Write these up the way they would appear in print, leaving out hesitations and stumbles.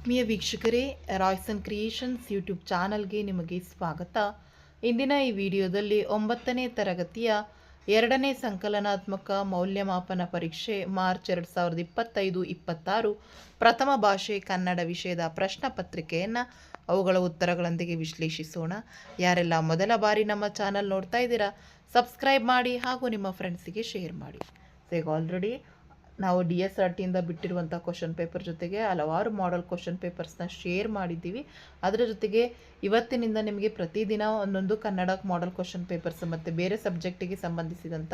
ಆತ್ಮೀಯ ವೀಕ್ಷಕರೇ, Royson creations YouTube ಚಾನಲ್ಗೆ ನಿಮಗೆ ಸ್ವಾಗತ. ಇಂದಿನ ಈ ವಿಡಿಯೋದಲ್ಲಿ 9ನೇ ತರಗತಿಯ 2ನೇ ಸಂಕಲನಾತ್ಮಕ ಮೌಲ್ಯಮಾಪನ ಪರೀಕ್ಷೆ ಮಾರ್ಚ್ 2025-26 ಪ್ರಥಮ ಭಾಷೆ ಕನ್ನಡ ವಿಷಯದ ಪ್ರಶ್ನೆ ಪತ್ರಿಕೆಯನ್ನು ಅವುಗಳ ಉತ್ತರಗಳೊಂದಿಗೆ ವಿಶ್ಲೇಷಿಸೋಣ. ಯಾರೆಲ್ಲ ಮೊದಲ ಬಾರಿ ನಮ್ಮ ಚಾನಲ್ ನೋಡ್ತಾ ಇದ್ದೀರಾ, ಸಬ್ಸ್ಕ್ರೈಬ್ ಮಾಡಿ ಹಾಗೂ ನಿಮ್ಮ ಫ್ರೆಂಡ್ಸಿಗೆ ಶೇರ್ ಮಾಡಿ. ಸೊ ಈಗ ಆಲ್ರೆಡಿ ನಾವು DSRTಯಿಂದ ಬಿಟ್ಟಿರುವಂಥ ಕ್ವಶನ್ ಪೇಪರ್ ಜೊತೆಗೆ ಹಲವಾರು ಮಾಡೆಲ್ ಕ್ವಶನ್ ಪೇಪರ್ಸ್ನ ಶೇರ್ ಮಾಡಿದ್ದೀವಿ. ಅದರ ಜೊತೆಗೆ ಇವತ್ತಿನಿಂದ ನಿಮಗೆ ಪ್ರತಿದಿನ ಒಂದೊಂದು ಕನ್ನಡ ಮಾಡೆಲ್ ಕ್ವಶನ್ ಪೇಪರ್ಸ್ ಮತ್ತು ಬೇರೆ ಸಬ್ಜೆಕ್ಟಿಗೆ ಸಂಬಂಧಿಸಿದಂಥ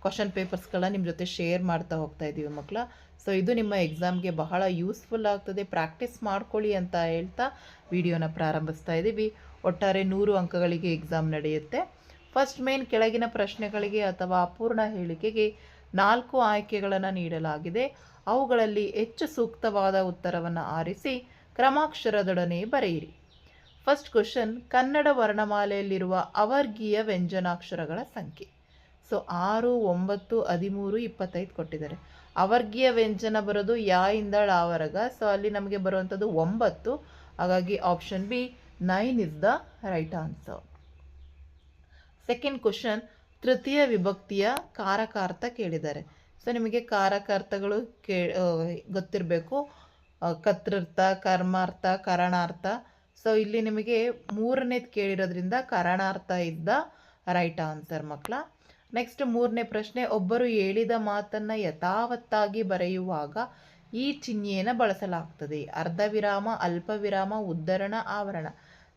ಕ್ವಶನ್ ಪೇಪರ್ಸ್ಗಳನ್ನ ನಿಮ್ಮ ಜೊತೆ ಶೇರ್ ಮಾಡ್ತಾ ಹೋಗ್ತಾ ಇದ್ದೀವಿ ಮಕ್ಕಳ. ಸೊ ಇದು ನಿಮ್ಮ ಎಕ್ಸಾಮ್ಗೆ ಬಹಳ ಯೂಸ್ಫುಲ್ ಆಗ್ತದೆ, ಪ್ರಾಕ್ಟೀಸ್ ಮಾಡ್ಕೊಳ್ಳಿ ಅಂತ ಹೇಳ್ತಾ ವಿಡಿಯೋನ ಪ್ರಾರಂಭಿಸ್ತಾ ಇದ್ದೀವಿ. ಒಟ್ಟಾರೆ 100 ಅಂಕಗಳಿಗೆ ಎಕ್ಸಾಮ್ ನಡೆಯುತ್ತೆ. ಫಸ್ಟ್ ಮೇನ್ ಕೆಳಗಿನ ಪ್ರಶ್ನೆಗಳಿಗೆ ಅಥವಾ ಅಪೂರ್ಣ ಹೇಳಿಕೆಗೆ 4 ಆಯ್ಕೆಗಳನ್ನು ನೀಡಲಾಗಿದೆ. ಅವುಗಳಲ್ಲಿ ಹೆಚ್ಚು ಸೂಕ್ತವಾದ ಉತ್ತರವನ್ನು ಆರಿಸಿ ಕ್ರಮಾಕ್ಷರದೊಡನೆ ಬರೆಯಿರಿ. ಫಸ್ಟ್ ಕ್ವಶನ್, ಕನ್ನಡ ವರ್ಣಮಾಲೆಯಲ್ಲಿರುವ ಅವರ್ಗೀಯ ವ್ಯಂಜನಾಕ್ಷರಗಳ ಸಂಖ್ಯೆ. ಸೊ 6, 9, 13, 25 ಕೊಟ್ಟಿದ್ದಾರೆ. ಅವರ್ಗೀಯ ವ್ಯಂಜನ ಬರೋದು ಯಾ ಇಂದ ಳವರೆಗ. ಸೊ ಅಲ್ಲಿ ನಮಗೆ ಬರುವಂಥದ್ದು 9. ಹಾಗಾಗಿ option B 9 is the right answer. Second question, ತೃತೀಯ ವಿಭಕ್ತಿಯ ಕಾರಕಾರ್ಥ ಕೇಳಿದ್ದಾರೆ. ಸೊ ನಿಮಗೆ ಕಾರಕಾರ್ಥಗಳು ಗೊತ್ತಿರಬೇಕು. ಕರ್ತೃರ್ಥ, ಕರ್ಮಾರ್ಥ, ಕರಣಾರ್ಥ. ಸೊ ಇಲ್ಲಿ ನಿಮಗೆ 3ನೇದು ಕೇಳಿರೋದ್ರಿಂದ ಕರಣಾರ್ಥ ಇದ್ದ ರೈಟ್ ಆನ್ಸರ್ ಮಕ್ಕಳ. ನೆಕ್ಸ್ಟ್ 3ನೇ ಪ್ರಶ್ನೆ, ಒಬ್ಬರು ಹೇಳಿದ ಮಾತನ್ನು ಯಥಾವತ್ತಾಗಿ ಬರೆಯುವಾಗ ಈ ಚಿಹ್ನೆಯನ್ನು ಬಳಸಲಾಗ್ತದೆ. ಅರ್ಧ ವಿರಾಮ, ಅಲ್ಪ ವಿರಾಮ, ಉದ್ಧರಣ, ಆವರಣ.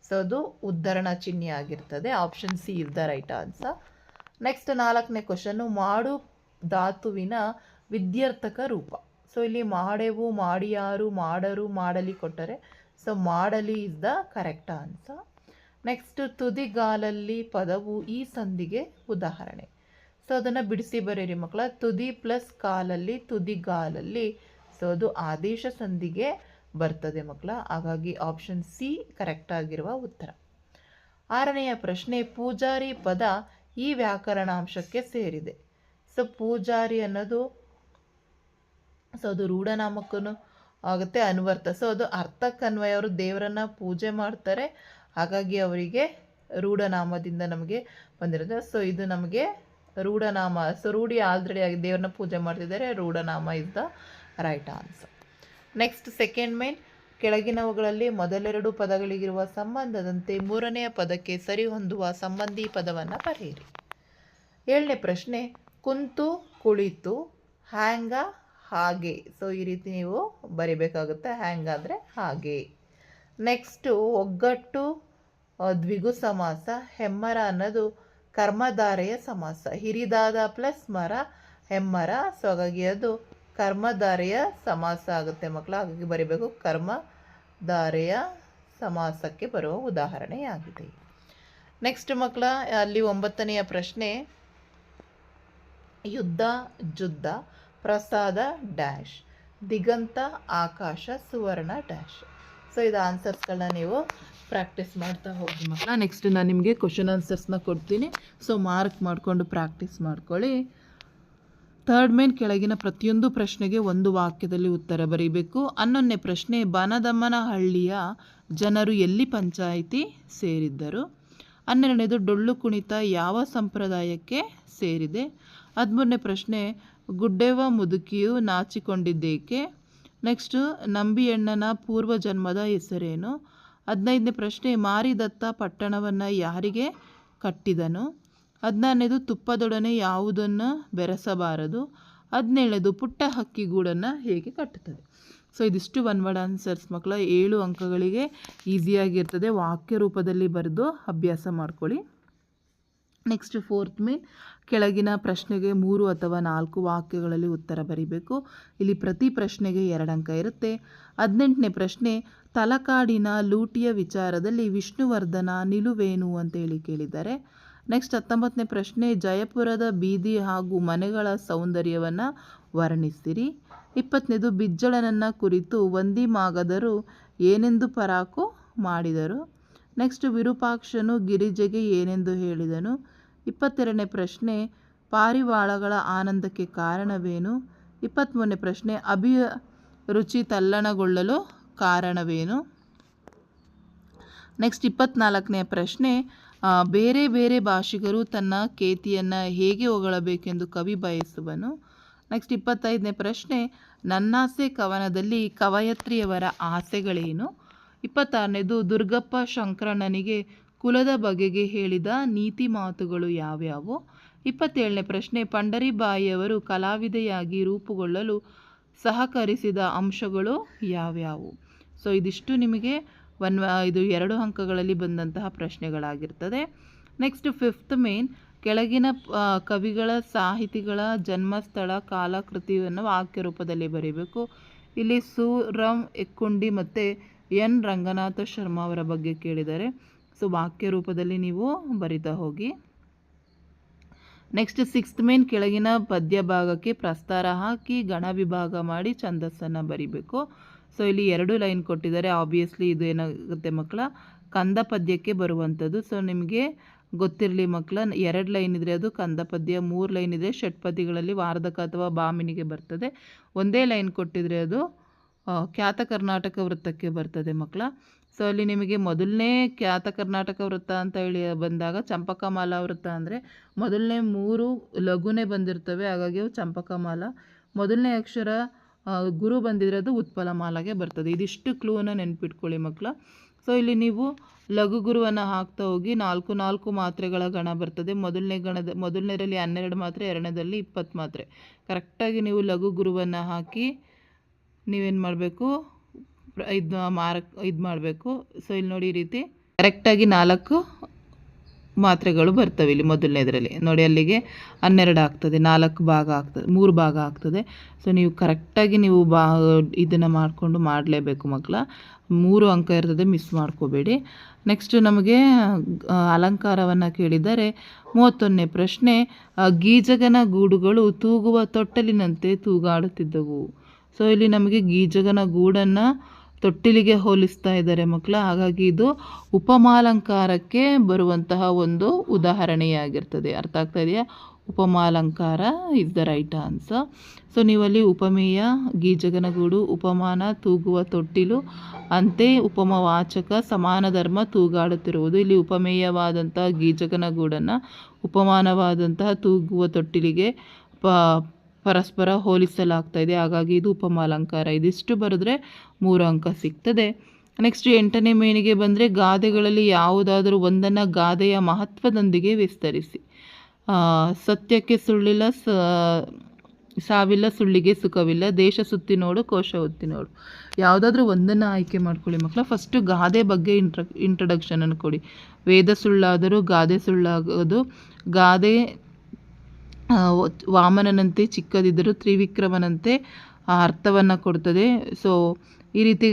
ಸೊ ಅದು ಉದ್ಧರಣ ಚಿಹ್ನೆ ಆಗಿರ್ತದೆ. Option C is the right answer. Next 4ನೇ ಕ್ವಶನ್ನು, ಮಾಡು ಧಾತುವಿನ ವಿದ್ಯಾರ್ಥಕ ರೂಪ. ಸೊ ಇಲ್ಲಿ ಮಾಡೆವು, ಮಾಡಿಯಾರು, ಮಾಡರು, ಮಾಡಲಿ ಕೊಟ್ಟರೆ. ಸೊ ಮಾಡಲಿ is the correct answer. Next, ತುದಿಗಾಲಲ್ಲಿ ಪದವು ಈ ಸಂಧಿಗೆ ಉದಾಹರಣೆ. ಸೊ ಅದನ್ನು ಬಿಡಿಸಿ ಬರೀರಿ ಮಕ್ಕಳ. ತುದಿ ಪ್ಲಸ್ ಕಾಲಲ್ಲಿ, ತುದಿಗಾಲಲ್ಲಿ. ಸೊ ಅದು ಆದೇಶ ಸಂಧಿಗೆ ಬರ್ತದೆ ಮಕ್ಕಳ. ಹಾಗಾಗಿ ಆಪ್ಷನ್ ಸಿ ಕರೆಕ್ಟ್ ಆಗಿರುವ ಉತ್ತರ. 6ನೆಯ ಪ್ರಶ್ನೆ, ಪೂಜಾರಿ ಪದ ಈ ವ್ಯಾಕರಣಾಂಶಕ್ಕೆ ಸೇರಿದೆ. ಸೊ ಪೂಜಾರಿ ಅನ್ನೋದು ಅದು ರೂಢನಾಮಕ್ಕೂ ಆಗುತ್ತೆ, ಅನ್ವರ್ಥ. ಸೊ ಅದು ಅರ್ಥಕ್ಕನ್ವಯ. ಅವರು ದೇವರನ್ನು ಪೂಜೆ ಮಾಡ್ತಾರೆ, ಹಾಗಾಗಿ ಅವರಿಗೆ ರೂಢನಾಮದಿಂದ ನಮಗೆ ಬಂದಿರುತ್ತೆ. ಸೊ ಇದು ನಮಗೆ ರೂಢನಾಮ. ಸೊ ರೂಢಿ ಆಲ್ರೆಡಿ ಆಗಿ ದೇವರನ್ನ ಪೂಜೆ ಮಾಡ್ತಿದ್ದಾರೆ, ರೂಢನಾಮ is the right answer. Next second main, ಕೆಳಗಿನವುಗಳಲ್ಲಿ ಮೊದಲೆರಡು ಪದಗಳಿಗಿರುವ ಸಂಬಂಧದಂತೆ 3ನೆಯ ಪದಕ್ಕೆ ಸರಿಹೊಂದುವ ಸಂಬಂಧಿ ಪದವನ್ನು ಬರೆಯಿರಿ. 7ನೇ ಪ್ರಶ್ನೆ, ಕುಂತು, ಕುಳಿತು, ಹ್ಯಾಂಗ, ಹಾಗೆ. ಸೊ ಈ ರೀತಿ ನೀವು ಬರಿಬೇಕಾಗುತ್ತೆ. ಹ್ಯಾಂಗ ಅಂದರೆ ಹಾಗೆ. ನೆಕ್ಸ್ಟು ಒಗ್ಗಟ್ಟು, ದ್ವಿಗು ಸಮಾಸ. ಹೆಮ್ಮರ ಅನ್ನೋದು ಕರ್ಮಧಾರೆಯ ಸಮಾಸ. ಹಿರಿದಾದ ಪ್ಲಸ್ ಮರ, ಹೆಮ್ಮರ. ಸೊ ಹಾಗಾಗಿ ಅದು ಕರ್ಮಧಾರೆಯ ಸಮಾಸ ಆಗುತ್ತೆ ಮಕ್ಕಳ. ಹಾಗಾಗಿ ಬರೀಬೇಕು ಕರ್ಮಧಾರೆಯ ಸಮಾಸಕ್ಕೆ ಬರುವ ಉದಾಹರಣೆಯಾಗಿದೆ. ನೆಕ್ಸ್ಟ್ ಮಕ್ಕಳ, ಅಲ್ಲಿ 9ನೆಯ ಪ್ರಶ್ನೆ, ಯುದ್ಧ, ಜುದ್ಧ, ಪ್ರಸಾದ ಡ್ಯಾಶ್, ದಿಗಂತ, ಆಕಾಶ, ಸುವರ್ಣ ಡ್ಯಾಶ್. ಸೊ ಇದು ಆನ್ಸರ್ಸ್ಗಳನ್ನ ನೀವು ಪ್ರಾಕ್ಟೀಸ್ ಮಾಡ್ತಾ ಹೋಗಿ ಮಕ್ಕಳ. ನೆಕ್ಸ್ಟ್ ನಾನು ನಿಮಗೆ ಕ್ವಶನ್ ಆನ್ಸರ್ಸ್ನ ಕೊಡ್ತೀನಿ. ಸೊ ಮಾರ್ಕ್ ಮಾಡಿಕೊಂಡು ಪ್ರಾಕ್ಟೀಸ್ ಮಾಡ್ಕೊಳ್ಳಿ. ಥರ್ಡ್ ಮೇನ್, ಕೆಳಗಿನ ಪ್ರತಿಯೊಂದು ಪ್ರಶ್ನೆಗೆ ಒಂದು ವಾಕ್ಯದಲ್ಲಿ ಉತ್ತರ ಬರೀಬೇಕು. 11ನೇ ಪ್ರಶ್ನೆ, ಬನದಮ್ಮನಹಳ್ಳಿಯ ಜನರು ಎಲ್ಲಿ ಪಂಚಾಯಿತಿ ಸೇರಿದ್ದರು. 12ನೇದು, ಡೊಳ್ಳು ಕುಣಿತ ಯಾವ ಸಂಪ್ರದಾಯಕ್ಕೆ ಸೇರಿದೆ. 13ನೇ ಪ್ರಶ್ನೆ, ಗುಡ್ಡೆವ್ವ ಮುದುಕಿಯು ನಾಚಿಕೊಂಡಿದ್ದೇಕೆ. ನೆಕ್ಸ್ಟು, ನಂಬಿಯಣ್ಣನ ಪೂರ್ವಜನ್ಮದ ಹೆಸರೇನು. 15ನೇ ಪ್ರಶ್ನೆ, ಮಾರಿದತ್ತ ಪಟ್ಟಣವನ್ನು ಯಾರಿಗೆ ಕಟ್ಟಿದನು. 16ನೇದು, ತುಪ್ಪದೊಡನೆ ಯಾವುದನ್ನು ಬೆರೆಸಬಾರದು. 17ನೇದು, ಪುಟ್ಟ ಹಕ್ಕಿಗೂಡನ್ನು ಹೇಗೆ ಕಟ್ಟುತ್ತದೆ. ಸೊ ಇದಿಷ್ಟು ಒನ್ ವರ್ಡ್ ಆನ್ಸರ್ಸ್ ಮಕ್ಕಳ. 7 ಅಂಕಗಳಿಗೆ ಈಸಿಯಾಗಿರ್ತದೆ. ವಾಕ್ಯ ರೂಪದಲ್ಲಿ ಬರೆದು ಅಭ್ಯಾಸ ಮಾಡ್ಕೊಳ್ಳಿ. ನೆಕ್ಸ್ಟ್ ಫೋರ್ತ್ ಮೇನ್, ಕೆಳಗಿನ ಪ್ರಶ್ನೆಗೆ 3 ಅಥವಾ 4 ವಾಕ್ಯಗಳಲ್ಲಿ ಉತ್ತರ ಬರೀಬೇಕು. ಇಲ್ಲಿ ಪ್ರತಿ ಪ್ರಶ್ನೆಗೆ 2 ಅಂಕ ಇರುತ್ತೆ. 18ನೇ ಪ್ರಶ್ನೆ, ತಲಕಾಡಿನ ಲೂಟಿಯ ವಿಚಾರದಲ್ಲಿ ವಿಷ್ಣುವರ್ಧನ ನಿಲುವೇನು ಅಂತೇಳಿ ಕೇಳಿದ್ದಾರೆ. ನೆಕ್ಸ್ಟ್ 19ನೇ ಪ್ರಶ್ನೆ, ಜಯಪುರದ ಬೀದಿ ಹಾಗೂ ಮನೆಗಳ ಸೌಂದರ್ಯವನ್ನು ವರ್ಣಿಸಿರಿ. 20ನೇದು, ಬಿಜ್ಜಳನನ್ನ ಕುರಿತು ವಂದಿಮಾಗದರು ಏನೆಂದು ಪರಾಕು ಮಾಡಿದರು. ನೆಕ್ಸ್ಟ್, ವಿರೂಪಾಕ್ಷನು ಗಿರಿಜೆಗೆ ಏನೆಂದು ಹೇಳಿದನು. 22ನೇ ಪ್ರಶ್ನೆ, ಪಾರಿವಾಳಗಳ ಆನಂದಕ್ಕೆ ಕಾರಣವೇನು. 23ನೇ ಪ್ರಶ್ನೆ, ಅಭಿರುಚಿ ತಲ್ಲಣಗೊಳ್ಳಲು ಕಾರಣವೇನು? ನೆಕ್ಸ್ಟ್ 24ನೇ ಪ್ರಶ್ನೆ, ಬೇರೆ ಬೇರೆ ಭಾಷಿಗರು ತನ್ನ ಕೇತಿಯನ್ನು ಹೇಗೆ ಹೊಗಳಬೇಕೆಂದು ಕವಿ ಬಯಸುವನು? ನೆಕ್ಸ್ಟ್ 25ನೇ ಪ್ರಶ್ನೆ, ನನ್ನಾಸೆ ಕವನದಲ್ಲಿ ಕವಯತ್ರಿಯವರ ಆಸೆಗಳೇನು? 26ನೇದು, ದುರ್ಗಪ್ಪ ಶಂಕರಣ್ಣನಿಗೆ ಕುಲದ ಬಗೆಗೆ ಹೇಳಿದ ನೀತಿ ಮಾತುಗಳು ಯಾವ್ಯಾವು? 27ನೇ ಪ್ರಶ್ನೆ, ಪಂಡರಿಬಾಯಿಯವರು ಕಲಾವಿದೆಯಾಗಿ ರೂಪುಗೊಳ್ಳಲು ಸಹಕರಿಸಿದ ಅಂಶಗಳು ಯಾವ್ಯಾವು? ಸೊ ಇದಿಷ್ಟು ನಿಮಗೆ ಇದು 2 ಅಂಕಗಳಲ್ಲಿ ಬಂದಂತಹ ಪ್ರಶ್ನೆಗಳಾಗಿರ್ತದೆ. ನೆಕ್ಸ್ಟ್ 5th ಮೇನ್, ಕೆಳಗಿನ ಕವಿಗಳ ಸಾಹಿತಿಗಳ ಜನ್ಮಸ್ಥಳ ಕಾಲ ಕೃತಿಯನ್ನು ವಾಕ್ಯ ರೂಪದಲ್ಲಿ ಬರೀಬೇಕು. ಇಲ್ಲಿ ಸು ರಂ ಎಕ್ಕುಂಡಿ ಮತ್ತು ಎನ್ ರಂಗನಾಥ ಶರ್ಮಾ ಅವರ ಬಗ್ಗೆ ಕೇಳಿದ್ದಾರೆ. ಸೊ ವಾಕ್ಯ ರೂಪದಲ್ಲಿ ನೀವು ಬರಿತಾ ಹೋಗಿ. ನೆಕ್ಸ್ಟ್ 6th ಮೇನ್, ಕೆಳಗಿನ ಪದ್ಯ ಭಾಗಕ್ಕೆ ಪ್ರಸ್ತಾರ ಹಾಕಿ ಗಣ ವಿಭಾಗ ಮಾಡಿ ಛಂದಸ್ಸನ್ನು ಬರಿಬೇಕು. ಸೊ ಇಲ್ಲಿ 2 ಲೈನ್ ಕೊಟ್ಟಿದ್ದಾರೆ. ಆಬ್ವಿಯಸ್ಲಿ ಇದು ಏನಾಗುತ್ತೆ ಮಕ್ಕಳ, ಕಂದ ಪದ್ಯಕ್ಕೆ ಬರುವಂಥದ್ದು. ಸೊ ನಿಮಗೆ ಗೊತ್ತಿರಲಿ ಮಕ್ಕಳ, 2 ಲೈನ್ ಇದ್ದರೆ ಅದು ಕಂದ ಪದ್ಯ, 3 ಲೈನ್ ಇದ್ದರೆ ಷಟ್ಪದಿಗಳಲ್ಲಿ ವಾರ್ಧಕ ಅಥವಾ ಭಾಮಿನಿಗೆ ಬರ್ತದೆ. ಒಂದೇ ಲೈನ್ ಕೊಟ್ಟಿದ್ರೆ ಅದು ಖ್ಯಾತ ಕರ್ನಾಟಕ ವೃತ್ತಕ್ಕೆ ಬರ್ತದೆ ಮಕ್ಕಳ. ಸೊ ಅಲ್ಲಿ ನಿಮಗೆ ಮೊದಲನೇ ಖ್ಯಾತ ಕರ್ನಾಟಕ ವೃತ್ತ ಅಂತ ಹೇಳಿ ಬಂದಾಗ ಚಂಪಕಮಾಲಾ ವೃತ್ತ ಅಂದರೆ ಮೊದಲನೇ 3 ಲಘುನೇ ಬಂದಿರ್ತವೆ, ಹಾಗಾಗಿ ಅವು ಚಂಪಕಮಾಲ. ಮೊದಲನೇ ಅಕ್ಷರ ಗುರು ಬಂದಿದ್ರೆ ಅದು ಉತ್ಪಲಮಾಲಾಗೆ ಬರ್ತದೆ. ಇದಿಷ್ಟು ಕ್ಲೂನ ನೆನ್ಪಿಟ್ಕೊಳ್ಳಿ ಮಕ್ಕಳ. ಸೊ ಇಲ್ಲಿ ನೀವು ಲಘು ಗುರುವನ್ನು ಹಾಕ್ತಾ ಹೋಗಿ 4 ಮಾತ್ರೆಗಳ ಗಣ ಬರ್ತದೆ. ಮೊದಲನೇರಲ್ಲಿ 12 ಮಾತ್ರೆ, ಎರಡನೇದಲ್ಲಿ 20 ಮಾತ್ರೆ. ಕರೆಕ್ಟಾಗಿ ನೀವು ಲಘು ಗುರುವನ್ನು ಹಾಕಿ ನೀವೇನು ಮಾಡಬೇಕು, ಇದು ಮಾಡಬೇಕು. ಸೊ ಇಲ್ಲಿ ನೋಡಿ, ಈ ರೀತಿ ಕರೆಕ್ಟಾಗಿ 4 ಮಾತ್ರೆಗಳು ಬರ್ತವೆ ಇಲ್ಲಿ ಮೊದಲನೇದರಲ್ಲಿ. ನೋಡಿ ಅಲ್ಲಿಗೆ 12 ಆಗ್ತದೆ, 4 ಭಾಗ ಆಗ್ತದೆ, 3 ಭಾಗ ಆಗ್ತದೆ. ಸೊ ನೀವು ಕರೆಕ್ಟಾಗಿ ನೀವು ಇದನ್ನು ಮಾಡಿಕೊಂಡು ಮಾಡಲೇಬೇಕು ಮಕ್ಕಳ. 3 ಅಂಕ ಇರ್ತದೆ, ಮಿಸ್ ಮಾಡ್ಕೋಬೇಡಿ. ನೆಕ್ಸ್ಟ್ ನಮಗೆ ಅಲಂಕಾರವನ್ನು ಕೇಳಿದರೆ 31ನೇ ಪ್ರಶ್ನೆ, ಗೀಜಗನ ಗೂಡುಗಳು ತೂಗುವ ತೊಟ್ಟಲಿನಂತೆ ತೂಗಾಡುತ್ತಿದ್ದವು. ಸೊ ಇಲ್ಲಿ ನಮಗೆ ಗೀಜಗನ ಗೂಡನ್ನು ತೊಟ್ಟಿಲಿಗೆ ಹೋಲಿಸ್ತಾ ಇದ್ದಾರೆ ಮಕ್ಕಳ. ಹಾಗಾಗಿ ಇದು ಉಪಮಾಲಂಕಾರಕ್ಕೆ ಬರುವಂತಹ ಒಂದು ಉದಾಹರಣೆಯಾಗಿರ್ತದೆ. ಅರ್ಥ ಆಗ್ತಾ ಇದೆಯಾ? ಉಪಮಾಲಂಕಾರ is the right answer. So ನೀವಲ್ಲಿ ಉಪಮೇಯ ಗೀಜಗನಗೂಡು, ಉಪಮಾನ ತೂಗುವ ತೊಟ್ಟಿಲು, ಅಂತೆ ಉಪಮವಾಚಕ ಸಮಾನ ಧರ್ಮ ತೂಗಾಡುತ್ತಿರುವುದು. ಇಲ್ಲಿ ಉಪಮೇಯವಾದಂತಹ ಗೀಜಗನಗೂಡನ್ನು ಉಪಮಾನವಾದಂತಹ ತೂಗುವ ತೊಟ್ಟಿಲಿಗೆ ಪರಸ್ಪರ ಹೋಲಿಸಲಾಗ್ತಾ ಇದೆ. ಹಾಗಾಗಿ ಇದು ಉಪಮಾಲಂಕಾರ. ಇದಿಷ್ಟು ಬರೆದ್ರೆ 3 ಅಂಕ ಸಿಗ್ತದೆ. ನೆಕ್ಸ್ಟ್ 8ನೇ ಮೇನಿಗೆ ಬಂದರೆ, ಗಾದೆಗಳಲ್ಲಿ ಯಾವುದಾದರೂ ಒಂದನ್ನು ಗಾದೆಯ ಮಹತ್ವದೊಂದಿಗೆ ವಿಸ್ತರಿಸಿ. ಸತ್ಯಕ್ಕೆ ಸುಳ್ಳಿಲ್ಲ, ಸಾವಿಲ್ಲ, ಸುಳ್ಳಿಗೆ ಸುಖವಿಲ್ಲ, ದೇಶ ಸುತ್ತಿ ನೋಡು, ಕೋಶ ಒತ್ತಿ ನೋಡು. ಯಾವುದಾದ್ರೂ ಒಂದನ್ನು ಆಯ್ಕೆ ಮಾಡ್ಕೊಳ್ಳಿ ಮಕ್ಕಳ. ಫಸ್ಟು ಗಾದೆ ಬಗ್ಗೆ ಇಂಟ್ರಡಕ್ಷನನ್ನು ಕೊಡಿ. ವೇದ ಸುಳ್ಳಾದರೂ ಗಾದೆ ಸುಳ್ಳಾಗೋದು, ಗಾದೆ ವಾಮನನಂತೆ ಚಿಕ್ಕದಿದ್ದರೂ ತ್ರಿವಿಕ್ರಮನಂತೆ ಅರ್ಥವನ್ನು ಕೊಡ್ತದೆ. ಸೊ ಈ ರೀತಿ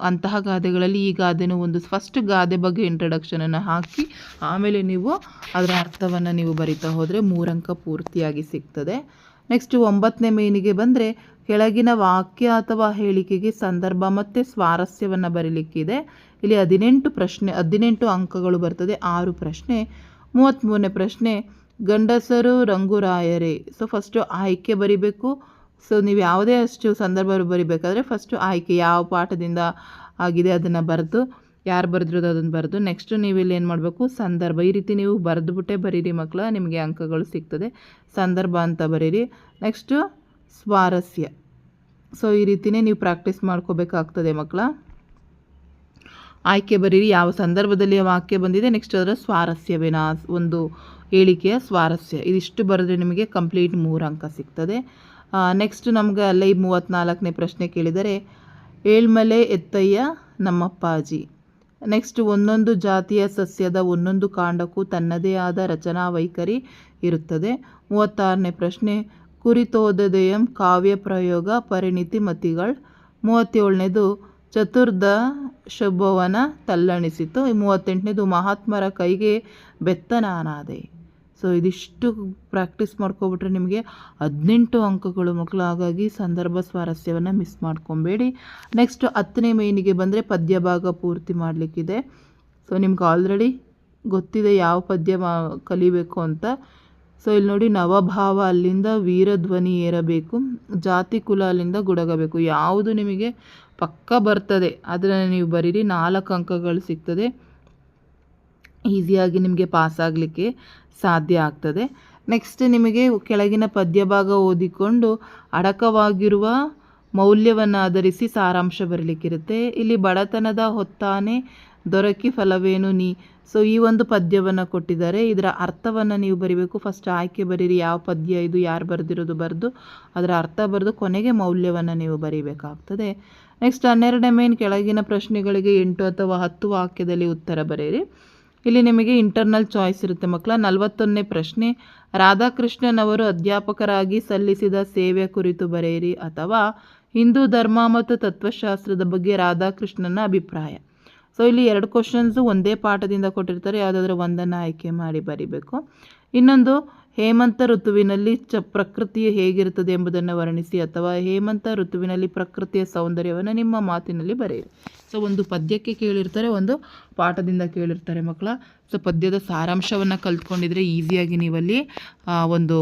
ಅಂತಹ ಗಾದೆಗಳಲ್ಲಿ ಈ ಗಾದೆನೂ ಒಂದು. ಫಸ್ಟ್ ಗಾದೆ ಬಗ್ಗೆ ಇಂಟ್ರಡಕ್ಷನನ್ನು ಹಾಕಿ ಆಮೇಲೆ ನೀವು ಅದರ ಅರ್ಥವನ್ನು ನೀವು ಬರಿತಾ ಹೋದರೆ 3 ಅಂಕ ಪೂರ್ತಿಯಾಗಿ ಸಿಗ್ತದೆ. ನೆಕ್ಸ್ಟ್ 9ನೇ ಮೇನಿಗೆ ಬಂದರೆ, ಕೆಳಗಿನ ವಾಕ್ಯ ಅಥವಾ ಹೇಳಿಕೆಗೆ ಸಂದರ್ಭ ಮತ್ತು ಸ್ವಾರಸ್ಯವನ್ನು ಬರೀಲಿಕ್ಕಿದೆ. ಇಲ್ಲಿ 18 ಅಂಕಗಳು ಬರ್ತದೆ, 6 ಪ್ರಶ್ನೆ. 33ನೇ ಪ್ರಶ್ನೆ, ಗಂಡಸರು ರಂಗುರಾಯರೇ. ಸೊ ಫಸ್ಟು ಆಯ್ಕೆ ಬರಿಬೇಕು. ಸೊ ನೀವು ಯಾವುದೇ ಅಷ್ಟು ಸಂದರ್ಭ ಬರಿಬೇಕಾದ್ರೆ ಫಸ್ಟು ಆಯ್ಕೆ ಯಾವ ಪಾಠದಿಂದ ಆಗಿದೆ ಅದನ್ನು ಬರೆದು, ಯಾರು ಬರೆದಿರೋದು ಅದನ್ನು ಬರೆದು, ನೆಕ್ಸ್ಟು ನೀವು ಇಲ್ಲಿ ಏನು ಮಾಡಬೇಕು, ಸಂದರ್ಭ. ಈ ರೀತಿ ನೀವು ಬರೆದುಬಿಟ್ಟೆ ಬರೀರಿ ಮಕ್ಕಳ, ನಿಮಗೆ ಅಂಕಗಳು ಸಿಗ್ತದೆ. ಸಂದರ್ಭ ಅಂತ ಬರೀರಿ. ನೆಕ್ಸ್ಟು ಸ್ವಾರಸ್ಯ. ಸೊ ಈ ರೀತಿಯೇ ನೀವು ಪ್ರಾಕ್ಟೀಸ್ ಮಾಡ್ಕೋಬೇಕಾಗ್ತದೆ ಮಕ್ಕಳ. ಆಯ್ಕೆ ಬರೀರಿ, ಯಾವ ಸಂದರ್ಭದಲ್ಲಿ ವಾಕ್ಯ ಬಂದಿದೆ, ನೆಕ್ಸ್ಟ್ ಅದರ ಸ್ವಾರಸ್ಯವೇನ ಒಂದು ಹೇಳಿಕೆಯ ಸ್ವಾರಸ್ಯ. ಇದಿಷ್ಟು ಬರೆದ್ರೆ ನಿಮಗೆ ಕಂಪ್ಲೀಟ್ 3 ಅಂಕ ಸಿಗ್ತದೆ. ನೆಕ್ಸ್ಟ್ ನಮ್ಗೆ ಅಲ್ಲೇ 34ನೇ ಪ್ರಶ್ನೆ ಕೇಳಿದರೆ, ಏಳ್ಮಲೆ ಎತ್ತಯ್ಯ ನಮ್ಮಪ್ಪಾಜಿ. ನೆಕ್ಸ್ಟ್, ಒಂದೊಂದು ಜಾತಿಯ ಸಸ್ಯದ ಒಂದೊಂದು ಕಾಂಡಕ್ಕೂ ತನ್ನದೇ ಆದ ರಚನಾ ವೈಖರಿ ಇರುತ್ತದೆ. 36ನೇ ಪ್ರಶ್ನೆ, ಕುರಿತೋದಯಂ ಕಾವ್ಯ ಪ್ರಯೋಗ ಪರಿಣಿತಿ ಮತಿಗಳು. 37ನೇದು, ಚತುರ್ಧ ಶುಭವನ ತಲ್ಲಣಿಸಿತು. 38ನೇದು, ಮಹಾತ್ಮರ ಕೈಗೆ ಬೆತ್ತನಾನಾದೆ. ಸೊ ಇದಿಷ್ಟು ಪ್ರಾಕ್ಟೀಸ್ ಮಾಡ್ಕೊಬಿಟ್ರೆ ನಿಮಗೆ 18 ಅಂಕಗಳು ಮಕ್ಕಳು. ಹಾಗಾಗಿ ಸಂದರ್ಭ ಸ್ವಾರಸ್ಯವನ್ನು ಮಿಸ್ ಮಾಡ್ಕೊಬೇಡಿ. ನೆಕ್ಸ್ಟ್ 10ನೇ ಮೇನಿಗೆ ಬಂದರೆ ಪದ್ಯ ಭಾಗ ಪೂರ್ತಿ ಮಾಡಲಿಕ್ಕಿದೆ. ಸೊ ನಿಮ್ಗೆ ಆಲ್ರೆಡಿ ಗೊತ್ತಿದೆ ಯಾವ ಪದ್ಯ ಕಲಿಬೇಕು ಅಂತ. ಸೊ ಇಲ್ಲಿ ನೋಡಿ, ನವಭಾವ ಅಲ್ಲಿಂದ ವೀರಧ್ವನಿ ಏರಬೇಕು, ಜಾತಿ ಕುಲ ಅಲ್ಲಿಂದ ಗುಡಗಬೇಕು. ಯಾವುದು ನಿಮಗೆ ಪಕ್ಕ ಬರ್ತದೆ. ಅದನ್ನು ನೀವು ಬರೀರಿ, 4 ಅಂಕಗಳು ಸಿಗ್ತದೆ. ಈಸಿಯಾಗಿ ನಿಮಗೆ ಪಾಸ್ ಆಗಲಿಕ್ಕೆ ಸಾಧ್ಯ ಆಗ್ತದೆ. ನೆಕ್ಸ್ಟ್ ನಿಮಗೆ ಕೆಳಗಿನ ಪದ್ಯ ಭಾಗ ಓದಿಕೊಂಡು ಅಡಕವಾಗಿರುವ ಮೌಲ್ಯವನ್ನು ಆಧರಿಸಿ ಸಾರಾಂಶ ಬರಲಿಕ್ಕಿರುತ್ತೆ. ಇಲ್ಲಿ ಬಡತನದ ಹೊತ್ತಾನೆ ದೊರಕಿ ಫಲವೇನು ನೀ. ಸೊ ಈ ಒಂದು ಪದ್ಯವನ್ನು ಕೊಟ್ಟಿದ್ದಾರೆ. ಇದರ ಅರ್ಥವನ್ನು ನೀವು ಬರಿಬೇಕು. ಫಸ್ಟ್ ಆಯ್ಕೆ ಬರೀರಿ, ಯಾವ ಪದ್ಯ ಇದು, ಯಾರು ಬರೆದಿರೋದು ಬರೆದು ಅದರ ಅರ್ಥ ಬರೆದು ಕೊನೆಗೆ ಮೌಲ್ಯವನ್ನು ನೀವು ಬರೀಬೇಕಾಗ್ತದೆ. ನೆಕ್ಸ್ಟ್ 12ನೇ ಮೇನ್ ಕೆಳಗಿನ ಪ್ರಶ್ನೆಗಳಿಗೆ 8 ಅಥವಾ 10 ವಾಕ್ಯದಲ್ಲಿ ಉತ್ತರ ಬರೆಯಿರಿ. ಇಲ್ಲಿ ನಿಮಗೆ ಇಂಟರ್ನಲ್ ಚಾಯ್ಸ್ ಇರುತ್ತೆ ಮಕ್ಕಳ. 41ನೇ ಪ್ರಶ್ನೆ, ರಾಧಾಕೃಷ್ಣನ್ ಅವರು ಅಧ್ಯಾಪಕರಾಗಿ ಸಲ್ಲಿಸಿದ ಸೇವೆ ಕುರಿತು ಬರೆಯಿರಿ, ಅಥವಾ ಹಿಂದೂ ಧರ್ಮ ಮತ್ತು ತತ್ವಶಾಸ್ತ್ರದ ಬಗ್ಗೆ ರಾಧಾಕೃಷ್ಣನ ಅಭಿಪ್ರಾಯ. ಸೊ ಇಲ್ಲಿ 2 ಕ್ವಶನ್ಸು ಒಂದೇ ಪಾಠದಿಂದ ಕೊಟ್ಟಿರ್ತಾರೆ. ಯಾವುದಾದ್ರೂ ಒಂದನ್ನು ಆಯ್ಕೆ ಮಾಡಿ ಬರಿಬೇಕು. ಇನ್ನೊಂದು, ಹೇಮಂತ ಋತುವಿನಲ್ಲಿ ಪ್ರಕೃತಿಯು ಹೇಗಿರುತ್ತದೆ ಎಂಬುದನ್ನು ವರ್ಣಿಸಿ, ಅಥವಾ ಹೇಮಂತ ಋತುವಿನಲ್ಲಿ ಪ್ರಕೃತಿಯ ಸೌಂದರ್ಯವನ್ನು ನಿಮ್ಮ ಮಾತಿನಲ್ಲಿ ಬರೆಯಿರಿ. ಸೊ ಒಂದು ಪದ್ಯಕ್ಕೆ ಕೇಳಿರ್ತಾರೆ, ಒಂದು ಪಾಠದಿಂದ ಕೇಳಿರ್ತಾರೆ ಮಕ್ಕಳ. ಸೊ ಪದ್ಯದ ಸಾರಾಂಶವನ್ನು ಕಲ್ತ್ಕೊಂಡಿದ್ರೆ ಈಸಿಯಾಗಿ ನೀವಲ್ಲಿ ಒಂದು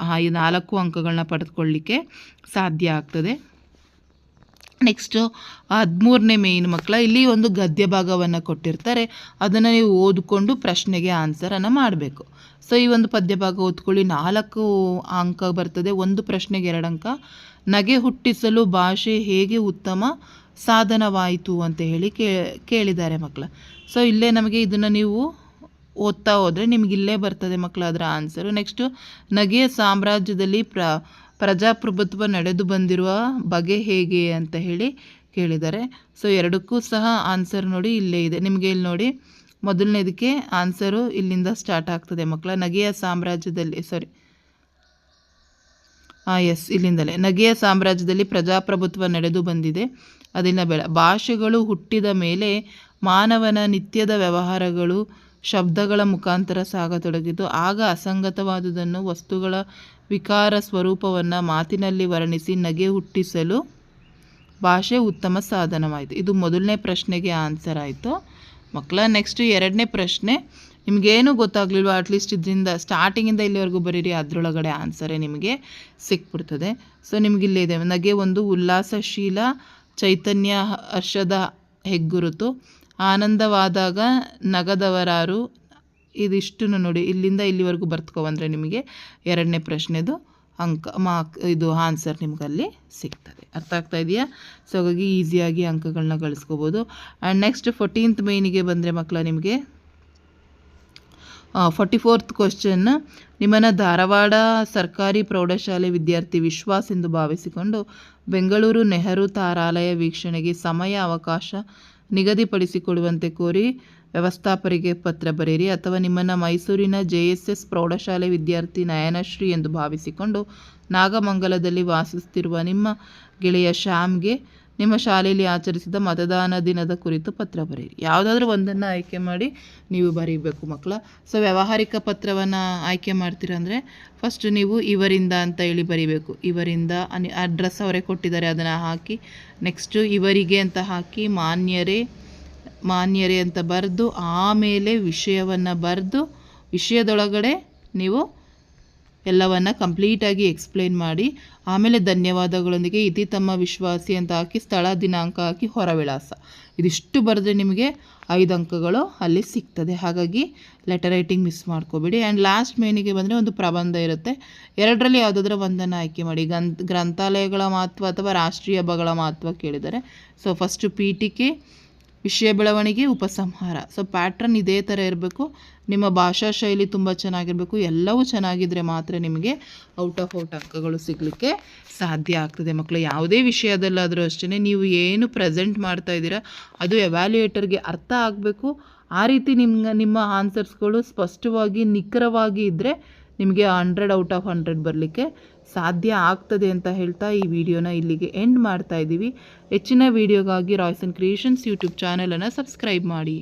4 ಅಂಕಗಳನ್ನ ಪಡೆದುಕೊಳ್ಳಲಿಕ್ಕೆ ಸಾಧ್ಯ ಆಗ್ತದೆ. ನೆಕ್ಸ್ಟು 13ನೇ ಮೇನ್ ಮಕ್ಕಳ, ಇಲ್ಲಿ ಒಂದು ಗದ್ಯ ಭಾಗವನ್ನು ಕೊಟ್ಟಿರ್ತಾರೆ. ಅದನ್ನು ನೀವು ಓದಿಕೊಂಡು ಪ್ರಶ್ನೆಗೆ ಆನ್ಸರನ್ನು ಮಾಡಬೇಕು. ಸೊ ಈ ಒಂದು ಪದ್ಯ ಭಾಗ ಓದ್ಕೊಳ್ಳಿ, 4 ಅಂಕ ಬರ್ತದೆ. ಒಂದು ಪ್ರಶ್ನೆಗೆ 2 ಅಂಕ. ನಗೆ ಹುಟ್ಟಿಸಲು ಭಾಷೆ ಹೇಗೆ ಉತ್ತಮ ಸಾಧನವಾಯಿತು ಅಂತ ಹೇಳಿ ಕೇಳಿದ್ದಾರೆ ಮಕ್ಕಳ. ಸೊ ಇಲ್ಲೇ ನಮಗೆ ಇದನ್ನು ನೀವು ಓದ್ತಾ ಹೋದರೆ ನಿಮ್ಗೆ ಇಲ್ಲೇ ಬರ್ತದೆ ಮಕ್ಕಳ ಅದರ ಆನ್ಸರು. ನೆಕ್ಸ್ಟು, ನಗೆಯ ಸಾಮ್ರಾಜ್ಯದಲ್ಲಿ ಪ್ರಜಾಪ್ರಭುತ್ವ ನಡೆದು ಬಂದಿರುವ ಬಗೆ ಹೇಗೆ ಅಂತ ಹೇಳಿ ಕೇಳಿದ್ದಾರೆ. ಸೊ 2ಕ್ಕೂ ಸಹ ಆನ್ಸರ್ ನೋಡಿ ಇಲ್ಲೇ ಇದೆ ನಿಮಗೆ. ಇಲ್ಲಿ ನೋಡಿ, ಮೊದಲನೇದಕ್ಕೆ ಆನ್ಸರು ಇಲ್ಲಿಂದ ಸ್ಟಾರ್ಟ್ ಆಗ್ತದೆ ಮಕ್ಕಳ. ನಗೆಯ ಸಾಮ್ರಾಜ್ಯದಲ್ಲಿ ಇಲ್ಲಿಂದಲೇ ನಗೆಯ ಸಾಮ್ರಾಜ್ಯದಲ್ಲಿ ಪ್ರಜಾಪ್ರಭುತ್ವ ನಡೆದು ಬಂದಿದೆ. ಅದನ್ನು ಭಾಷೆಗಳು ಹುಟ್ಟಿದ ಮೇಲೆ ಮಾನವನ ನಿತ್ಯದ ವ್ಯವಹಾರಗಳು ಶಬ್ದಗಳ ಮುಖಾಂತರ ಸಾಗತೊಡಗಿತು. ಆಗ ಅಸಂಗತವಾದುದನ್ನು, ವಸ್ತುಗಳ ವಿಕಾರ ಸ್ವರೂಪವನ್ನು ಮಾತಿನಲ್ಲಿ ವರ್ಣಿಸಿ ನಗೆ ಹುಟ್ಟಿಸಲು ಭಾಷೆ ಉತ್ತಮ ಸಾಧನವಾಯಿತು. ಇದು ಮೊದಲನೇ ಪ್ರಶ್ನೆಗೆ ಆನ್ಸರ್ ಆಯಿತು ಮಕ್ಕಳ. ನೆಕ್ಸ್ಟ್ 2ನೇ ಪ್ರಶ್ನೆ, ನಿಮಗೇನು ಗೊತ್ತಾಗಲಿಲ್ವ ಅಟ್ಲೀಸ್ಟ್ ಇದರಿಂದ ಸ್ಟಾರ್ಟಿಂಗಿಂದ ಇಲ್ಲಿವರೆಗೂ ಬರೀರಿ, ಅದರೊಳಗಡೆ ಆನ್ಸರೇ ನಿಮಗೆ ಸಿಕ್ಬಿಡ್ತದೆ. ಸೊ ನಿಮಗಿಲ್ಲೇ ಇದೆ, ನಗೆ ಒಂದು ಉಲ್ಲಾಸಶೀಲ ಚೈತನ್ಯ, ಹರ್ಷದ ಹೆಗ್ಗುರುತು, ಆನಂದವಾದಾಗ ನಗದವರಾರು. ಇದಿಷ್ಟು ನೋಡಿ, ಇಲ್ಲಿಂದ ಇಲ್ಲಿವರೆಗೂ ಬರ್ತ್ಕೊಬಂದರೆ ನಿಮಗೆ 2ನೇ ಪ್ರಶ್ನೆದು ಇದು ಆನ್ಸರ್ ನಿಮಗಲ್ಲಿ ಸಿಗ್ತದೆ. ಅರ್ಥ ಆಗ್ತಾ ಇದೆಯಾ? ಸೊ ಹಾಗಾಗಿ ಈಸಿಯಾಗಿ ಅಂಕಗಳನ್ನ ಗಳಿಸ್ಕೋಬೋದು. ಆ್ಯಂಡ್ ನೆಕ್ಸ್ಟ್ 14th ಮೇನಿಗೆ ಬಂದರೆ ಮಕ್ಕಳ, ನಿಮಗೆ 44th ಕ್ವಶನ್, ನಿಮ್ಮನ್ನು ಧಾರವಾಡ ಸರ್ಕಾರಿ ಪ್ರೌಢಶಾಲೆ ವಿದ್ಯಾರ್ಥಿ ವಿಶ್ವಾಸ್ ಎಂದು ಭಾವಿಸಿಕೊಂಡು ಬೆಂಗಳೂರು ನೆಹರು ತಾರಾಲಯ ವೀಕ್ಷಣೆಗೆ ಸಮಯ ಅವಕಾಶ ನಿಗದಿಪಡಿಸಿಕೊಡುವಂತೆ ಕೋರಿ ವ್ಯವಸ್ಥಾಪಕರಿಗೆ ಪತ್ರ ಬರೆಯಿರಿ, ಅಥವಾ ನಿಮ್ಮನ್ನು ಮೈಸೂರಿನ JSS ಪ್ರೌಢಶಾಲೆ ವಿದ್ಯಾರ್ಥಿ ನಯನಶ್ರೀ ಎಂದು ಭಾವಿಸಿಕೊಂಡು ನಾಗಮಂಗಲದಲ್ಲಿ ವಾಸಿಸುತ್ತಿರುವ ನಿಮ್ಮ ಗೆಳೆಯ ಶ್ಯಾಮ್ಗೆ ನಿಮ್ಮ ಶಾಲೆಯಲ್ಲಿ ಆಚರಿಸಿದ ಮತದಾನ ದಿನದ ಕುರಿತು ಪತ್ರ ಬರೆಯಿರಿ. ಯಾವುದಾದ್ರೂ ಒಂದನ್ನು ಆಯ್ಕೆ ಮಾಡಿ ನೀವು ಬರೀಬೇಕು ಮಕ್ಕಳ. ಸೊ ವ್ಯಾವಹಾರಿಕ ಪತ್ರವನ್ನು ಆಯ್ಕೆ ಮಾಡ್ತೀರ ಅಂದರೆ ಫಸ್ಟ್ ನೀವು ಇವರಿಂದ ಅಂತ ಹೇಳಿ ಬರೀಬೇಕು. ಇವರಿಂದ ಅಡ್ರೆಸ್ ಅವರೇ ಕೊಟ್ಟಿದ್ದಾರೆ ಅದನ್ನು ಹಾಕಿ, ನೆಕ್ಸ್ಟು ಇವರಿಗೆ ಅಂತ ಹಾಕಿ, ಮಾನ್ಯರೇ ಅಂತ ಬರೆದು, ಆಮೇಲೆ ವಿಷಯವನ್ನು ಬರೆದು ವಿಷಯದೊಳಗಡೆ ನೀವು ಎಲ್ಲವನ್ನು ಕಂಪ್ಲೀಟಾಗಿ ಎಕ್ಸ್ಪ್ಲೇನ್ ಮಾಡಿ, ಆಮೇಲೆ ಧನ್ಯವಾದಗಳೊಂದಿಗೆ ಇತಿ ತಮ್ಮ ವಿಶ್ವಾಸಿ ಅಂತ ಹಾಕಿ, ಸ್ಥಳ ದಿನಾಂಕ ಹಾಕಿ, ಹೊರವಿಳಾಸ, ಇದಿಷ್ಟು ಬರೆದ್ರೆ ನಿಮಗೆ 5 ಅಂಕಗಳು ಅಲ್ಲಿ ಸಿಗ್ತದೆ. ಹಾಗಾಗಿ ಲೆಟರ್ ರೈಟಿಂಗ್ ಮಿಸ್ ಮಾಡ್ಕೋಬೇಡಿ. ಆ್ಯಂಡ್ ಲಾಸ್ಟ್ ಮೇನಿಗೆ ಬಂದರೆ ಒಂದು ಪ್ರಬಂಧ ಇರುತ್ತೆ. 2ರಲ್ಲಿ ಯಾವುದಾದ್ರೂ ಒಂದನ್ನು ಆಯ್ಕೆ ಮಾಡಿ. ಗ್ರಂಥಾಲಯಗಳ ಮಹತ್ವ ಅಥವಾ ರಾಷ್ಟ್ರೀಯ ಹಬ್ಬಗಳ ಮಹತ್ವ ಕೇಳಿದ್ದಾರೆ. ಸೊ ಫಸ್ಟು ಪೀಠಿಕೆ, ವಿಷಯ ಬೆಳವಣಿಗೆ, ಉಪಸಂಹಾರ. ಸೊ ಪ್ಯಾಟ್ರನ್ ಇದೇ ಥರ ಇರಬೇಕು. ನಿಮ್ಮ ಭಾಷಾ ಶೈಲಿ ತುಂಬ ಚೆನ್ನಾಗಿರಬೇಕು. ಎಲ್ಲವೂ ಚೆನ್ನಾಗಿದ್ದರೆ ಮಾತ್ರ ನಿಮಗೆ ಔಟ್ ಅಂಕಗಳು ಸಿಗಲಿಕ್ಕೆ ಸಾಧ್ಯ ಆಗ್ತದೆ ಮಕ್ಕಳು. ಯಾವುದೇ ವಿಷಯದಲ್ಲಾದರೂ ಅಷ್ಟೇ ನೀವು ಏನು ಪ್ರೆಸೆಂಟ್ ಮಾಡ್ತಾ ಇದ್ದೀರಾ ಅದು ಎವ್ಯಾಲ್ಯೂಯೇಟರ್ಗೆ ಅರ್ಥ ಆಗಬೇಕು. ಆ ರೀತಿ ನಿಮ್ಮ ಆನ್ಸರ್ಸ್ಗಳು ಸ್ಪಷ್ಟವಾಗಿ ನಿಖರವಾಗಿ ಇದ್ದರೆ ನಿಮಗೆ 100 ಔಟ್ ಆಫ್ 100 ಬರಲಿಕ್ಕೆ ಸಾಧ್ಯ ಆಗ್ತದೆ ಅಂತ ಹೇಳ್ತಾ ಈ ವಿಡಿಯೋನ ಇಲ್ಲಿಗೆ ಎಂಡ್ ಮಾಡ್ತಾ ಇದ್ದೀವಿ. ಹೆಚ್ಚಿನ ವಿಡಿಯೋಗಾಗಿ ರಾಯ್ಸನ್ ಕ್ರಿಯೇಷನ್ಸ್ ಯೂಟ್ಯೂಬ್ ಚಾನಲನ್ನು ಸಬ್ಸ್ಕ್ರೈಬ್ ಮಾಡಿ.